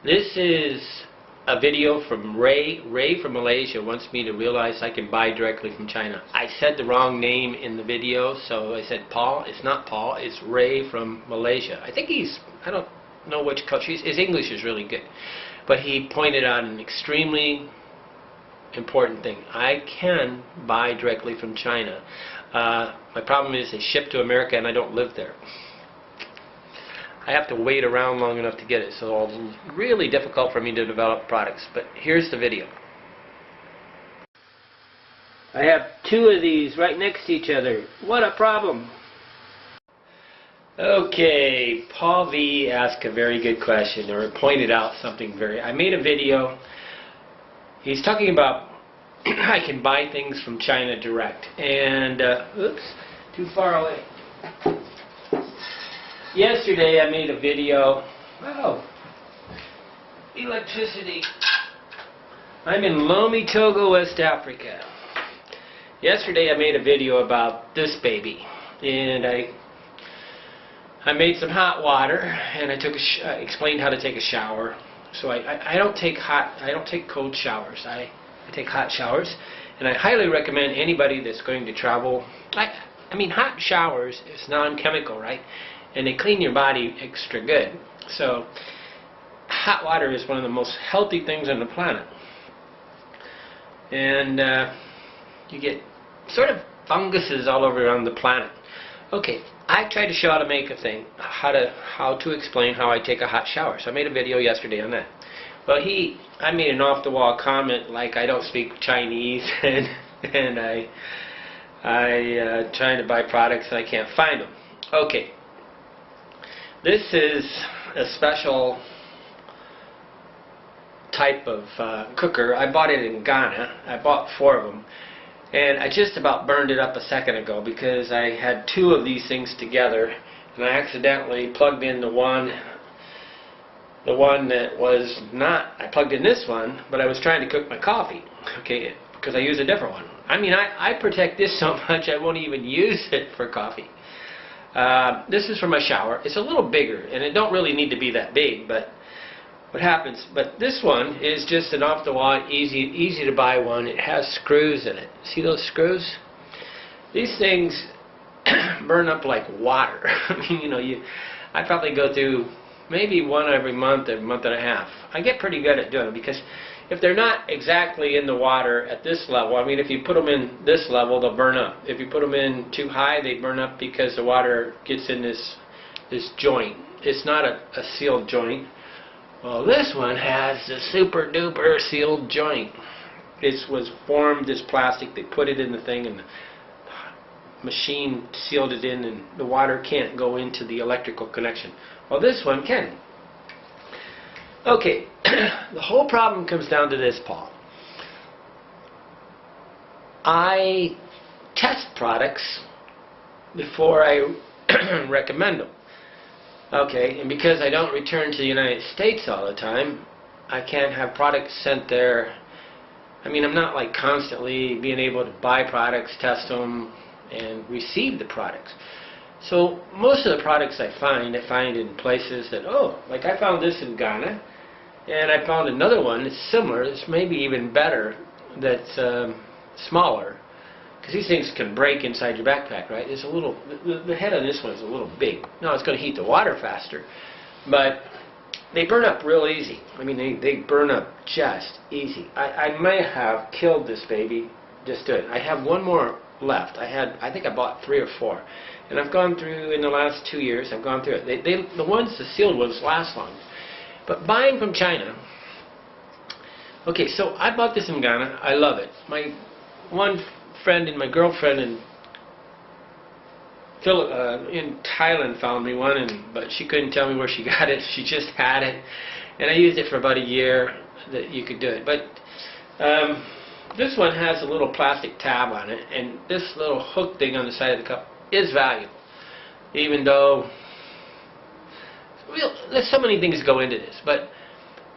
This is a video from Ray. Ray from Malaysia wants me to realize I can buy directly from China. I said the wrong name in the video, so I said Paul. It's not Paul, it's Ray from Malaysia. I think I don't know which country. His English is really good. But he pointed out an extremely important thing. I can buy directly from China. My problem is they ship to America and I don't live there. I have to wait around long enough to get it, so it's really difficult for me to develop products. But here's the video. I have two of these right next to each other. What a problem! Okay, Paul V asked a very good question, or pointed out something I made a video. He's talking about I can buy things from China direct, and oops, too far away. Yesterday I made a video. Oh, electricity. I'm in Lomé, Togo, West Africa. Yesterday I made a video about this baby, and I made some hot water, and I explained how to take a shower. So I don't take cold showers. I take hot showers, and I highly recommend anybody that's going to travel. I mean, hot showers is non-chemical, right? And they clean your body extra good. So hot water is one of the most healthy things on the planet. And you get sort of funguses all over around the planet. Okay, I tried to show how to make a thing, how to explain how I take a hot shower. So I made a video yesterday on that. Well, I made an off-the-wall comment like I don't speak Chinese and I trying to buy products and I can't find them. Okay. This is a special type of cooker. I bought it in Ghana. I bought 4 of them. And I just about burned it up a second ago because I had 2 of these things together and I accidentally plugged in the one that was not, I plugged in this one, but I was trying to cook my coffee, okay, because I use a different one. I mean, I protect this so much I won't even use it for coffee. This is for my shower. It's a little bigger, and it don't really need to be that big, but what happens? But this one is just an off-the-wall, easy to buy one. It has screws in it. See those screws? These things burn up like water. I mean, you know, I probably go through maybe one every month, a month and a half. I get pretty good at doing it because if they're not exactly in the water at this level, I mean, if you put them in this level, they'll burn up. If you put them in too high, they burn up because the water gets in this joint. It's not a sealed joint. Well, this one has the super duper sealed joint. This was formed, this plastic, they put it in the thing and the machine sealed it in and the water can't go into the electrical connection. Well, this one can. Okay, the whole problem comes down to this, Paul. I test products before I recommend them. Okay, and because I don't return to the United States all the time, I can't have products sent there. I mean, I'm not like constantly being able to buy products, test them, and receive the products. So most of the products I find in places that, oh, like I found this in Ghana, and I found another one that's similar, it's maybe even better, that's smaller. Because these things can break inside your backpack, right? It's a little, the head on this one is a little big. Now it's going to heat the water faster, but they burn up real easy. I mean, they burn up just easy. I may have killed this baby just doing it. I have one more left. I think I bought 3 or 4. And I've gone through, in the last 2 years, I've gone through it. The sealed ones last long. But buying from China, okay, so I bought this in Ghana. I love it. My one friend and my girlfriend in Thailand found me one, but she couldn't tell me where she got it. She just had it. And I used it for about a year that you could do it. But this one has a little plastic tab on it, and this little hook thing on the side of the cup is valuable, even though there's so many things go into this. But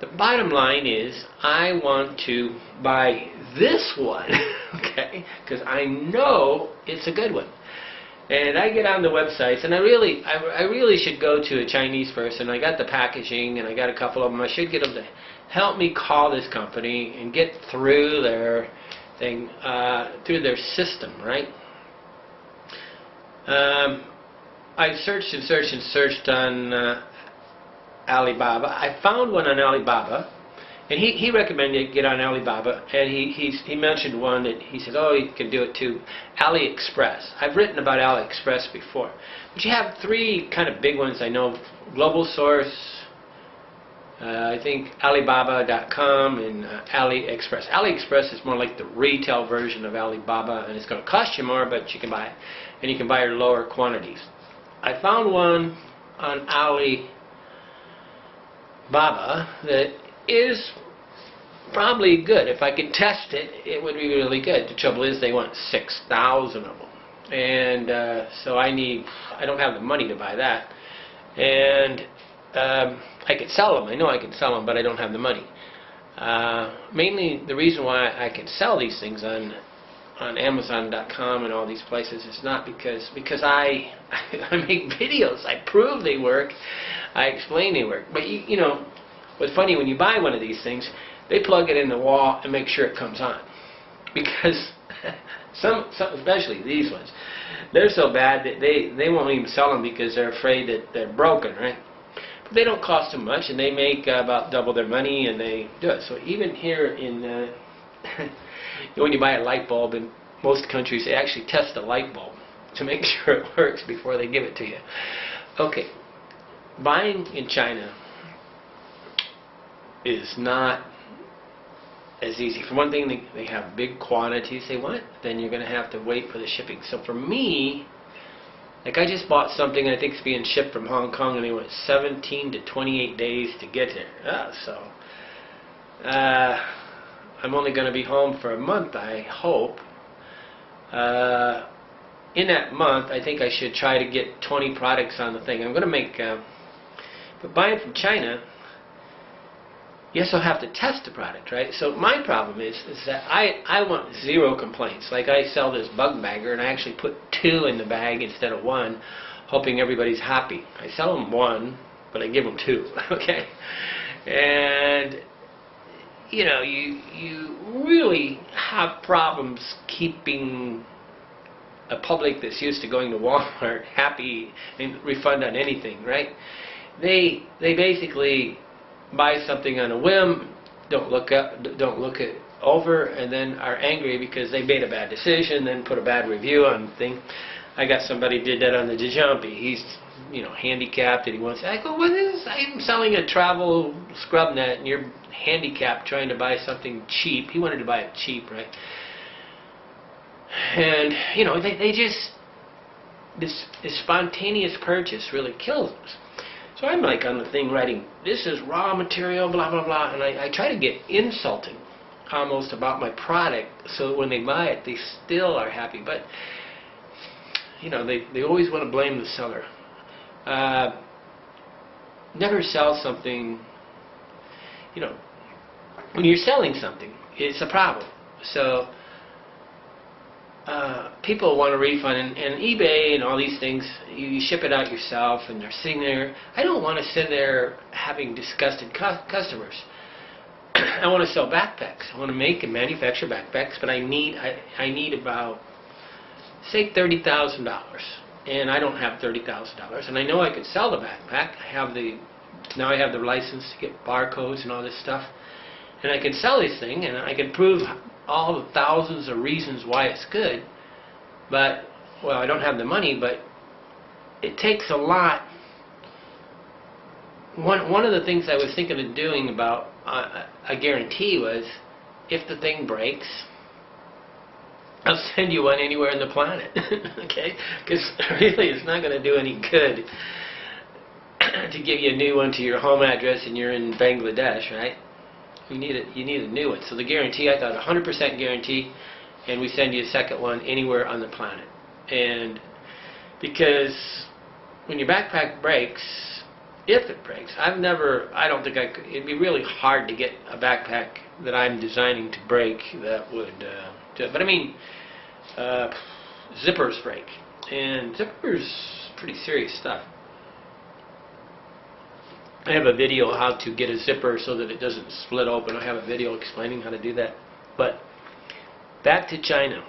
the bottom line is I want to buy this one, okay, because I know it's a good one. And I get on the websites, and I really should go to a Chinese person. I got the packaging, and I got a couple of them. I should get them to help me call this company and get through their thing, through their system, right? I searched and searched and searched on Alibaba. I found one on Alibaba. And he recommended get on Alibaba, and he mentioned one that he said, oh, you can do it too, AliExpress. I've written about AliExpress before. But you have three kind of big ones I know, Global Source, I think Alibaba.com, and AliExpress. AliExpress is more like the retail version of Alibaba, and it's going to cost you more, but you can buy it, and you can buy your lower quantities. I found one on Alibaba that is probably good. If I could test it, it would be really good. The trouble is they want 6,000 of them, and so I don't have the money to buy that. And I could sell them. I know I can sell them, but I don't have the money. Mainly, the reason why I can sell these things on Amazon.com and all these places is not because I make videos. I prove they work. I explain they work. But you know. What's funny, when you buy one of these things, they plug it in the wall and make sure it comes on. Because some especially these ones, they're so bad that they won't even sell them because they're afraid that they're broken, right? But they don't cost them much, and they make about double their money, and they do it. So even here in, when you buy a light bulb in most countries, they actually test the light bulb to make sure it works before they give it to you. Okay, buying in China is not as easy. For one thing, they have big quantities they want, then you're going to have to wait for the shipping. So for me, like I just bought something I think it's being shipped from Hong Kong, and they went 17 to 28 days to get here. So I'm only going to be home for a month, I hope. In that month, I think I should try to get 20 products on the thing. I'm going to make, but buying from China, you also have to test the product, right? So my problem is that I want zero complaints. Like I sell this bug bagger, and I actually put 2 in the bag instead of 1, hoping everybody's happy. I sell them 1, but I give them 2, okay? And you know, you really have problems keeping a public that's used to going to Walmart happy and refund on anything, right? They basically buy something on a whim, don't look it over, and then are angry because they made a bad decision, then put a bad review on the thing. I got somebody did that on the Djambi. He's, you know, handicapped, and he wants. I go, what is? I'm selling a travel scrub net, and you're handicapped trying to buy something cheap. He wanted to buy it cheap, right? And you know, they just this spontaneous purchase really kills us. So I'm like on the thing writing, this is raw material, blah, blah, blah, and I try to get insulting almost about my product so that when they buy it, they still are happy. But, you know, they always want to blame the seller. Never sell something, you know, when you're selling something, it's a problem. So people want a refund, and eBay and all these things, you ship it out yourself, and they're sitting there. I don't want to sit there having disgusted customers. I want to sell backpacks. I want to make and manufacture backpacks, but I need about, say, $30,000, and I don't have $30,000, and I know I could sell the backpack. Now I have the license to get barcodes and all this stuff, and I can sell this thing, and I can prove all the thousands of reasons why it's good. But, well, I don't have the money, but it takes a lot. One of the things I was thinking of doing about a guarantee was, if the thing breaks, I'll send you one anywhere on the planet. Okay? Because really it's not going to do any good to give you a new one to your home address and you're in Bangladesh, right? You need a new one. So the guarantee, I thought 100% guarantee, and we send you a second one anywhere on the planet. And because when your backpack breaks, if it breaks, I don't think I could. It'd be really hard to get a backpack that I'm designing to break that would do it. But I mean, zippers break. And zipper's pretty serious stuff. I have a video how to get a zipper so that it doesn't split open. I have a video explaining how to do that. But back to China.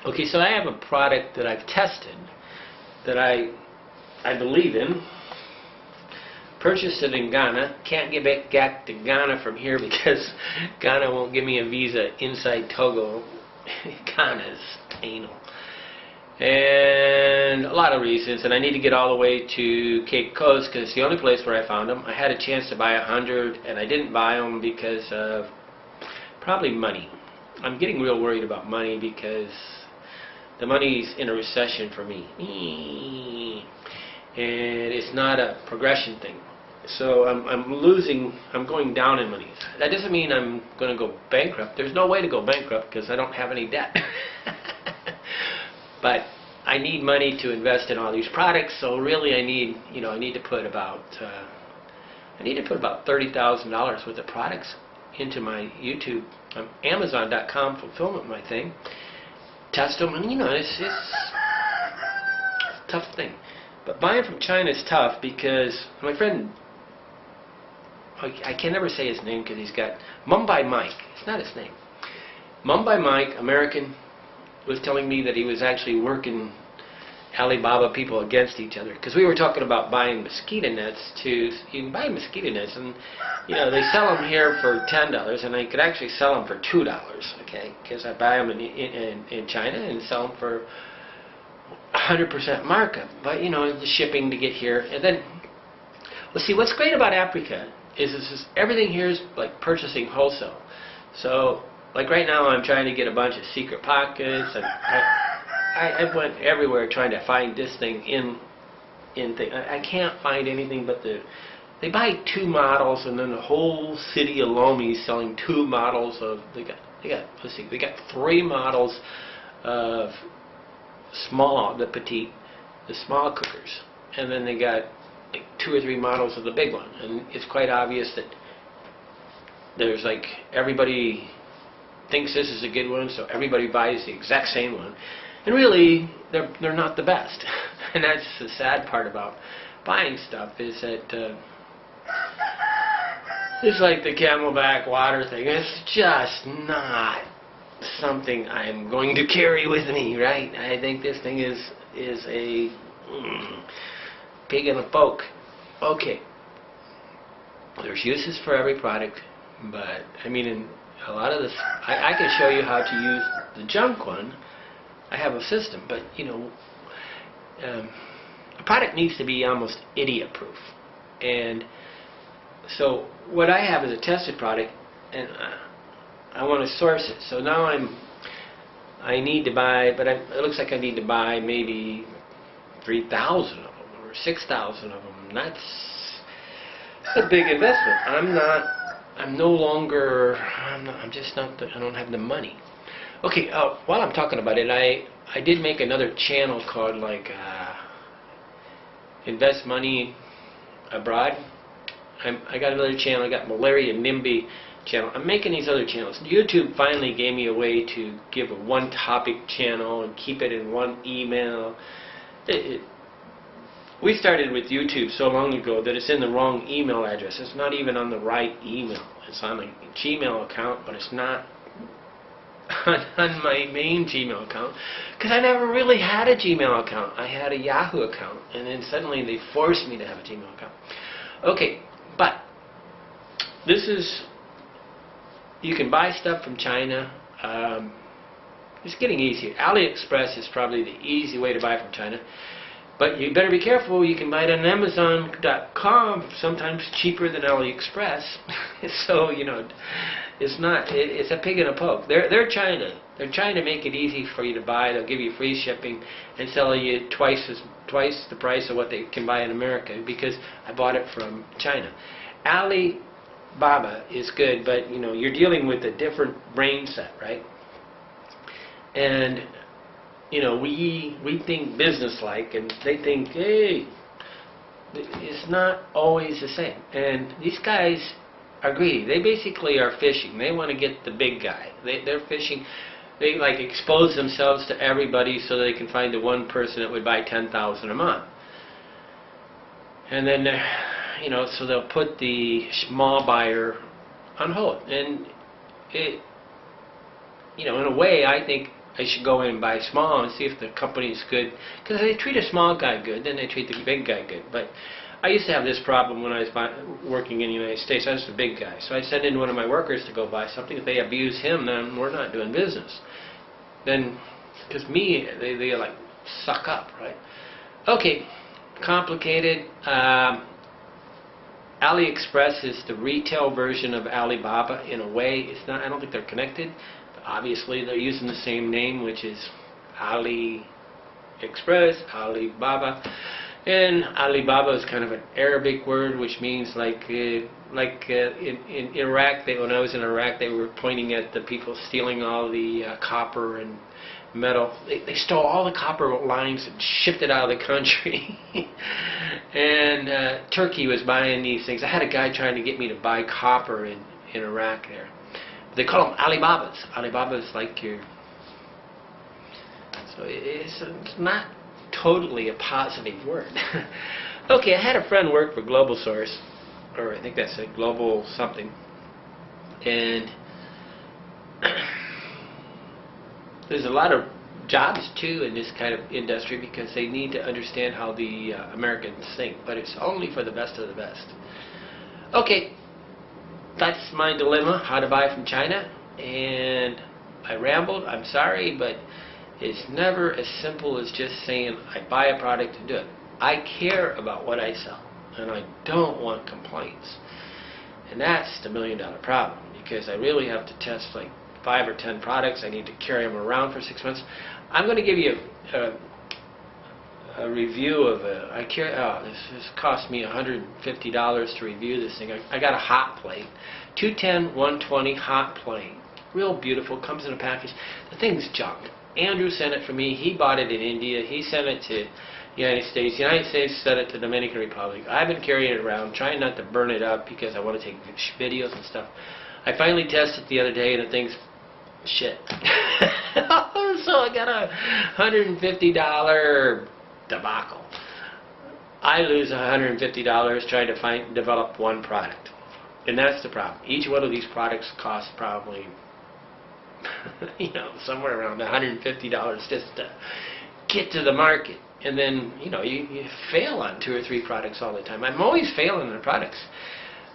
Okay, so I have a product that I've tested that I believe in. Purchased it in Ghana. Can't get back to Ghana from here because Ghana won't give me a visa inside Togo. Ghana's anal. And a lot of reasons, and I need to get all the way to Cape Coast because it's the only place where I found them. I had a chance to buy 100 and I didn't buy them because of probably money. I'm getting real worried about money because the money's in a recession for me. And it's not a progression thing. So I'm going down in money. That doesn't mean I'm going to go bankrupt. There's no way to go bankrupt because I don't have any debt. But I need money to invest in all these products, so really I need to put about $30,000 worth of products into my YouTube, Amazon.com fulfillment, my thing. Test them, and it's a tough thing. But buying from China is tough because my friend, I can never say his name because he's got Mumbai Mike. It's not his name. Mumbai Mike, American, was telling me that he was actually working Alibaba people against each other because we were talking about buying mosquito nets too. You can buy mosquito nets and they sell them here for $10 and I could actually sell them for $2, okay, because I buy them in China and sell them for 100% markup, but the shipping to get here. And then, well, see, what's great about Africa is everything here is like purchasing wholesale. So like right now I'm trying to get a bunch of secret pockets, and I went everywhere trying to find this thing in thing. I can't find anything but they buy 2 models and then the whole city of Lomi is selling 2 models of they got 3 models of the small cookers, and then they got like 2 or 3 models of the big one, and it's quite obvious that there's like everybody thinks this is a good one, so everybody buys the exact same one, and really they're not the best. And that's the sad part about buying stuff, is that it's like the Camelback water thing. It's just not something I'm going to carry with me, right? I think this thing is a pig in a poke. Okay, there's uses for every product, but I mean, in a lot of this, I can show you how to use the junk one. I have a system, but a product needs to be almost idiot-proof. And so what I have is a tested product, and I want to source it. So now I need to buy, but it looks like I need to buy maybe 3,000 of them or 6,000 of them. That's a big investment. I don't have the money. Okay, while I'm talking about it, I did make another channel called like Invest Money Abroad. I got another channel. I got Malaria NIMBY channel. I'm making these other channels. YouTube finally gave me a way to give a one topic channel and keep it in one email. We started with YouTube so long ago that it's in the wrong email address. It's not even on the right email. It's on a Gmail account, but it's not on my main Gmail account, because I never really had a Gmail account. I had a Yahoo account, and then suddenly they forced me to have a Gmail account. Okay, but this is, you can buy stuff from China. It's getting easier. AliExpress is probably the easy way to buy from China. But you better be careful. You can buy it on Amazon.com, sometimes cheaper than AliExpress. So, it's a pig in a poke. They're China. They're trying to make it easy for you to buy. They'll give you free shipping and sell you twice the price of what they can buy in America, because I bought it from China. Alibaba is good, but you're dealing with a different brain set, right? And we think business-like, and they think, hey, it's not always the same. And these guys are greedy. They basically are fishing. They want to get the big guy. They're fishing. they like expose themselves to everybody so they can find the one person that would buy 10,000 a month. And then, you know, so they'll put the small buyer on hold. And it, you know, in a way, I think I should go in and buy small and see if the company's good. Because they treat a small guy good, then they treat the big guy good. But I used to have this problem when I was working in the United States. I was the big guy. So I send in one of my workers to go buy something. If they abuse him, then we're not doing business. Then, because me, they like suck up, right? Okay, complicated. AliExpress is the retail version of Alibaba in a way. It's not. I don't think they're connected. But obviously, they're using the same name, which is AliExpress, Alibaba. And Alibaba is kind of an Arabic word, which means like in Iraq. When I was in Iraq, they were pointing at the people stealing all the copper and metal. They stole all the copper lines and shipped it out of the country. And Turkey was buying these things. I had a guy trying to get me to buy copper in Iraq there. They call them Alibabas. Alibaba is like your... So it's not totally a positive word. Okay, I had a friend work for Global Source, or I think that's a Global something, and there's a lot of jobs too in this kind of industry because they need to understand how the Americans think, but it's only for the best of the best. Okay, that's my dilemma, how to buy from China, and I rambled, I'm sorry, but it's never as simple as just saying I buy a product and do it. I care about what I sell, and I don't want complaints. And that's the $1 million problem, because I really have to test like 5 or 10 products. I need to carry them around for 6 months. I'm going to give you a review of this cost me $150 to review this thing. I got a hot plate, 210-120 hot plate, real beautiful, comes in a package. The thing's junk. Andrew sent it for me. He bought it in India. He sent it to the United States. The United States sent it to the Dominican Republic. I've been carrying it around, trying not to burn it up because I want to take videos and stuff. I finally tested it the other day, and the thing's shit. So I got a $150 debacle. I lose $150 trying to develop one product. And that's the problem. Each one of these products costs probably you know, somewhere around $150 just to get to the market. And then, you know, you fail on 2 or 3 products all the time. I'm always failing on products.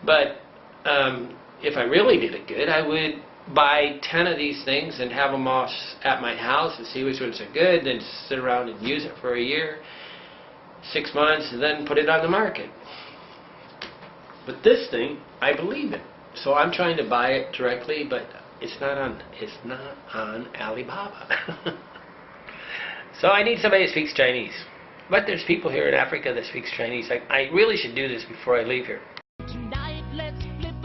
But if I really did it good, I would buy 10 of these things and have them all at my house and see which ones are good, then sit around and use it for a year, 6 months, and then put it on the market. But this thing, I believe in. So I'm trying to buy it directly, but it's not on Alibaba. So I need somebody that speaks Chinese. But there's people here in Africa that speaks Chinese. I really should do this before I leave here. Tonight, let's flip